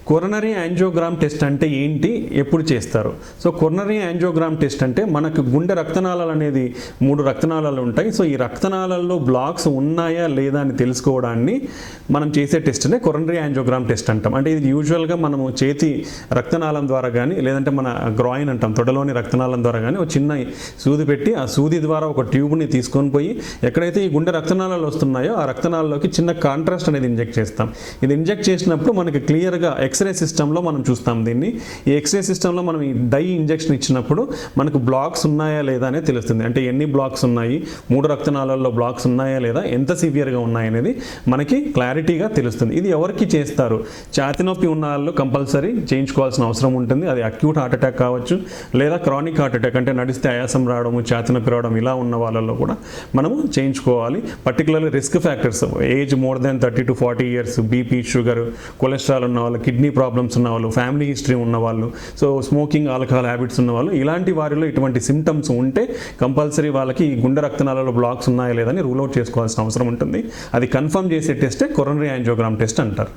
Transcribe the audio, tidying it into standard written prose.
Coronary angiogram test అంటే ఏంటి, ఎప్పుడు చేస్తారు? సో కొరనరీ యాంజియోగ్రామ్ టెస్ట్ అంటే మనకు గుండె రక్తనాళాలు అనేది 3 రక్తనాళాలు ఉంటాయి. సో ఈ రక్తనాళాల్లో బ్లాక్స్ ఉన్నాయా లేదా అని తెలుసుకోవడాన్ని మనం చేసే టెస్ట్నే కొరనరీ యాంజియోగ్రామ్ టెస్ట్ అంటాం. అంటే ఇది యూజువల్గా మనము చేతి రక్తనాళం ద్వారా కానీ, లేదంటే మన గ్రాయిన్ అంటాం తొడలోని రక్తనాళం ద్వారా కానీ ఒక చిన్న సూది పెట్టి ఆ సూది ద్వారా ఒక ట్యూబ్ని తీసుకొని పోయి ఎక్కడైతే ఈ గుండె రక్తనాళాలు వస్తున్నాయో ఆ రక్తనాళాల్లోకి చిన్న కాంట్రాస్ట్ అనేది ఇంజెక్ట్ చేస్తాం. ఇది ఇంజెక్ట్ చేసినప్పుడు మనకి క్లియర్గా ఎక్స్రే సిస్టంలో మనం చూస్తాం దీన్ని. ఈ ఎక్స్రే సిస్టంలో మనం ఈ డై ఇంజెక్షన్ ఇచ్చినప్పుడు మనకు బ్లాక్స్ ఉన్నాయా లేదా అనేది తెలుస్తుంది. అంటే ఎన్ని బ్లాక్స్ ఉన్నాయి, 3 రక్తనాళాల్లో బ్లాక్స్ ఉన్నాయా లేదా, ఎంత సివియర్గా ఉన్నాయనేది మనకి క్లారిటీగా తెలుస్తుంది. ఇది ఎవరికి చేస్తారు? ఛాతీ నొప్పి ఉన్న వాళ్ళు కంపల్సరీ చేయించుకోవాల్సిన అవసరం ఉంటుంది. అది అక్యూట్ హార్ట్ అటాక్ కావచ్చు, లేదా క్రానిక్ హార్ట్ అటాక్ అంటే నడిస్తే ఆయాసం రావడము, ఛాతీ నొప్పి రావడం ఇలా ఉన్న వాళ్ళల్లో కూడా మనము చేయించుకోవాలి. Particularly risk factors, age more than 30 to 40 years, BP, sugar, cholesterol ఉన్న వాళ్ళు, కిడ్నీ ప్రాబ్లమ్స్ ఉన్న వాళ్ళు, ఫ్యామిలీ హిస్టరీ ఉన్నవాళ్ళు, సో స్మోకింగ్, ఆల్కహాల్ హ్యాబిట్స్ ఉన్నవాళ్ళు, ఇలాంటి వారిలో ఇటువంటి సిమ్టమ్స్ ఉంటే కంపల్సరీ వాళ్ళకి ఈ గుండె రక్తనాళాల్లో బ్లాక్స్ ఉన్నాయా లేదని రూల్ అవుట్ చేసుకోవాల్సిన అవసరం ఉంటుంది. అది కన్ఫర్మ్ చేసే టెస్టే కొరనరీ యాంజియోగ్రామ్ టెస్ట్ అంటారు.